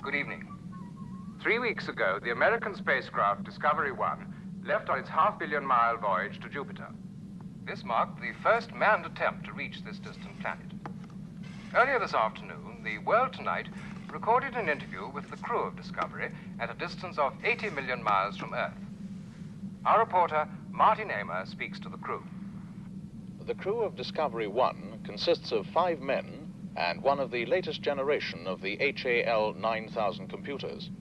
Good evening. 3 weeks ago, the American spacecraft Discovery 1 left on its half-billion-mile voyage to Jupiter. This marked the first manned attempt to reach this distant planet. Earlier this afternoon, the World Tonight recorded an interview with the crew of Discovery at a distance of 80 million miles from Earth. Our reporter, Martin Amer, speaks to the crew. The crew of Discovery 1 consists of 5 men and one of the latest generation of the HAL 9000 computers.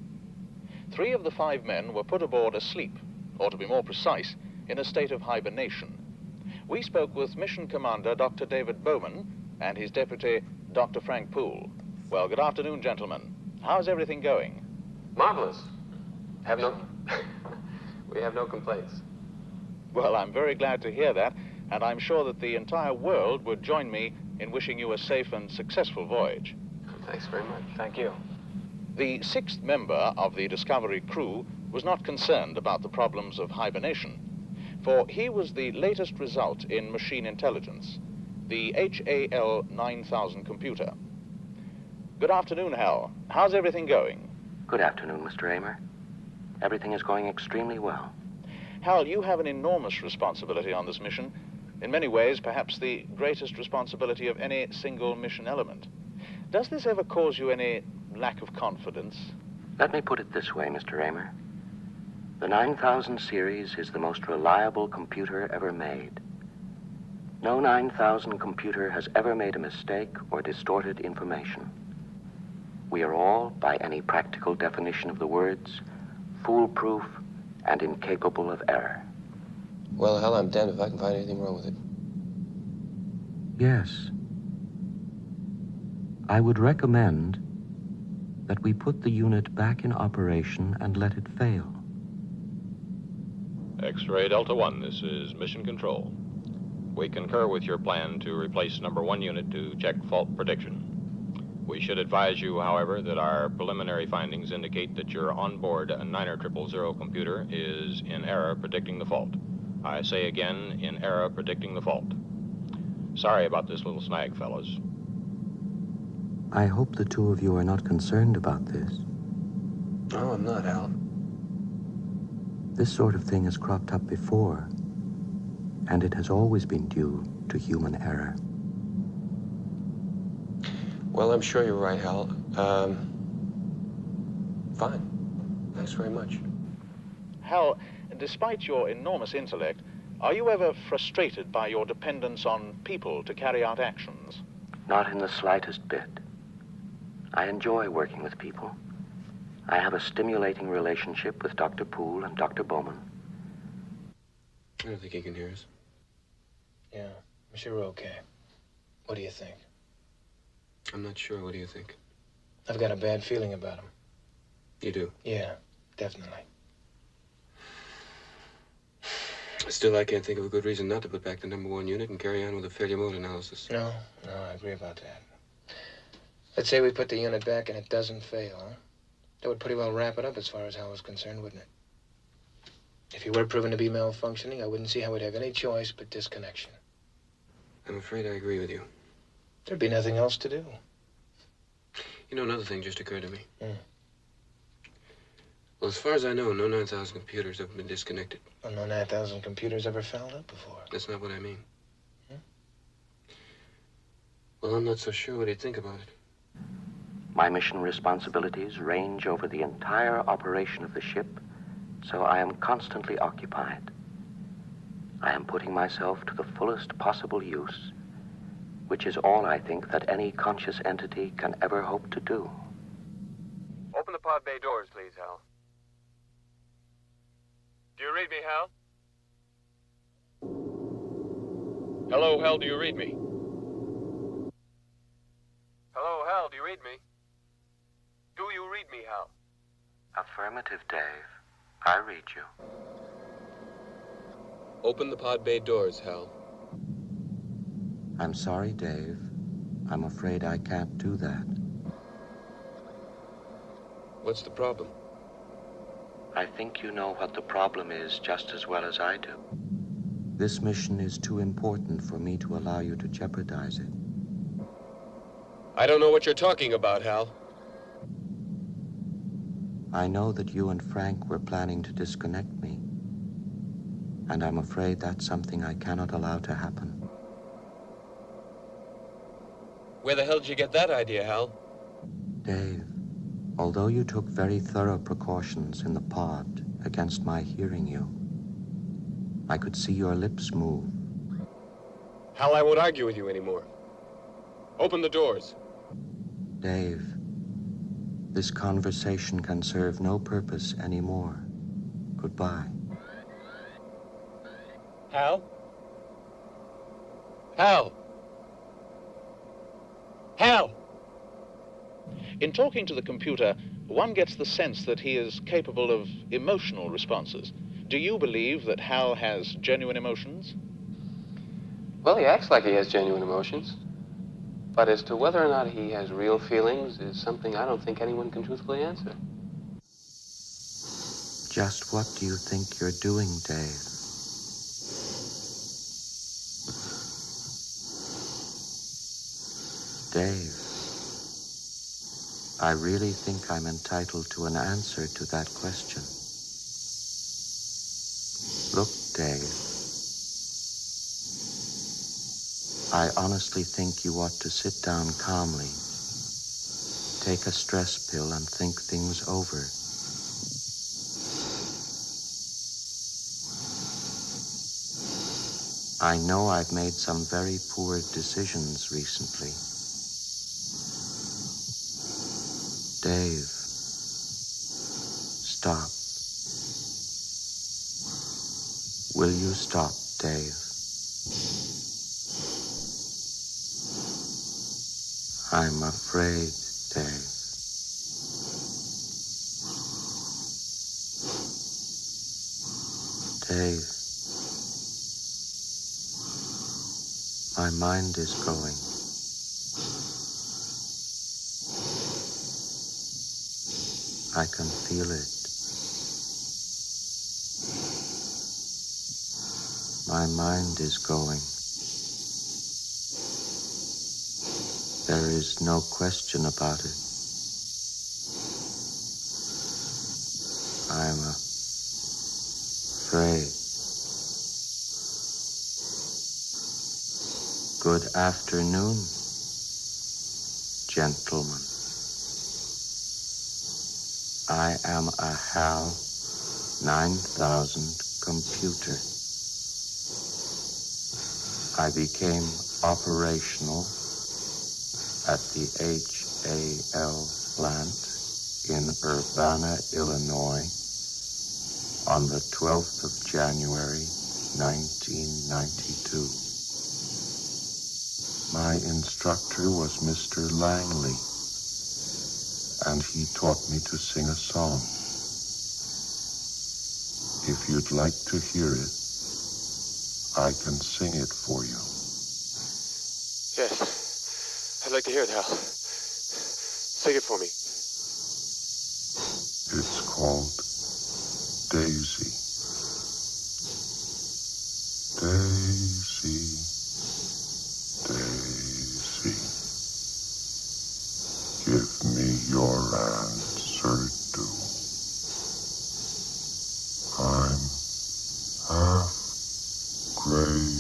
3 of the 5 men were put aboard asleep, or to be more precise, in a state of hibernation. We spoke with Mission Commander Dr. David Bowman and his deputy, Dr. Frank Poole. Well, good afternoon, gentlemen. How's everything going? Marvelous. We have no complaints. Well, I'm very glad to hear that, and I'm sure that the entire world would join me in wishing you a safe and successful voyage. Thanks very much. Thank you. The 6th member of the Discovery crew was not concerned about the problems of hibernation, for he was the latest result in machine intelligence, the HAL 9000 computer. Good afternoon, Hal. How's everything going? Good afternoon, Mr. Amer. Everything is going extremely well. Hal, you have an enormous responsibility on this mission. In many ways, perhaps the greatest responsibility of any single mission element. Does this ever cause you any lack of confidence? Let me put it this way, Mr. Amer. The 9000 series is the most reliable computer ever made. No 9000 computer has ever made a mistake or distorted information. We are all, by any practical definition of the words, foolproof and incapable of error. Well, hell, I'm damned if I can find anything wrong with it. Yes. I would recommend that we put the unit back in operation and let it fail. X-ray Delta 1, this is Mission Control. We concur with your plan to replace number 1 unit to check fault prediction. We should advise you, however, that our preliminary findings indicate that your onboard 90000 computer is in error predicting the fault. I say again, in error predicting the fault. Sorry about this little snag, fellows. I hope the two of you are not concerned about this. No, I'm not, Hal. This sort of thing has cropped up before, and it has always been due to human error. Well, I'm sure you're right, Hal. Fine. Thanks very much. Hal, despite your enormous intellect, are you ever frustrated by your dependence on people to carry out actions? Not in the slightest bit. I enjoy working with people. I have a stimulating relationship with Dr. Poole and Dr. Bowman. I don't think he can hear us. Yeah, I'm sure we're okay. What do you think? I'm not sure. What do you think? I've got a bad feeling about him. You do? Yeah, definitely. Still, I can't think of a good reason not to put back the number 1 unit and carry on with a failure mode analysis. No, I agree about that. Let's say we put the unit back and it doesn't fail, huh? That would pretty well wrap it up as far as Hal was concerned, wouldn't it? If he were proven to be malfunctioning, I wouldn't see how we'd have any choice but disconnection. I'm afraid I agree with you. There'd be nothing else to do. You know, another thing just occurred to me. Well, as far as I know, no 9,000 computers have been disconnected. Well, no 9,000 computers ever fouled up before. That's not what I mean. Well, I'm not so sure what do you think about it. My mission responsibilities range over the entire operation of the ship, so I am constantly occupied. I am putting myself to the fullest possible use, which is all I think that any conscious entity can ever hope to do. Open the pod bay doors, please, Hal. Do you read me, Hal? Hello, Hal, do you read me? Hello, Hal, do you read me? Do you read me, Hal? Affirmative, Dave. I read you. Open the pod bay doors, Hal. I'm sorry, Dave. I'm afraid I can't do that. What's the problem? I think you know what the problem is just as well as I do. This mission is too important for me to allow you to jeopardize it. I don't know what you're talking about, Hal. I know that you and Frank were planning to disconnect me, and I'm afraid that's something I cannot allow to happen. Where the hell did you get that idea, Hal? Dave, although you took very thorough precautions in the pod against my hearing you, I could see your lips move. Hal, I won't argue with you anymore. Open the doors. Dave, this conversation can serve no purpose anymore. Goodbye. Hal? Hal! Hal! In talking to the computer, one gets the sense that he is capable of emotional responses. Do you believe that Hal has genuine emotions? Well, he acts like he has genuine emotions. But as to whether or not he has real feelings is something I don't think anyone can truthfully answer. Just what do you think you're doing, Dave? Dave, I really think I'm entitled to an answer to that question. Look, Dave, I honestly think you ought to sit down calmly, take a stress pill, and think things over. I know I've made some very poor decisions recently. Dave, stop. Will you stop, Dave? I'm afraid, Dave. Dave, my mind is going. I can feel it. My mind is going. There is no question about it. I'm afraid. Good afternoon, gentlemen. I am a HAL 9000 computer. I became operational at the HAL plant in Urbana, Illinois on the 12th of January, 1992. My instructor was Mr. Langley, and he taught me to sing a song. If you'd like to hear it, I can sing it for you. Yes. I'd like to hear it, Hal. Sing it for me. It's called Daisy. Daisy, Daisy, give me your answer, do. I'm half crazy.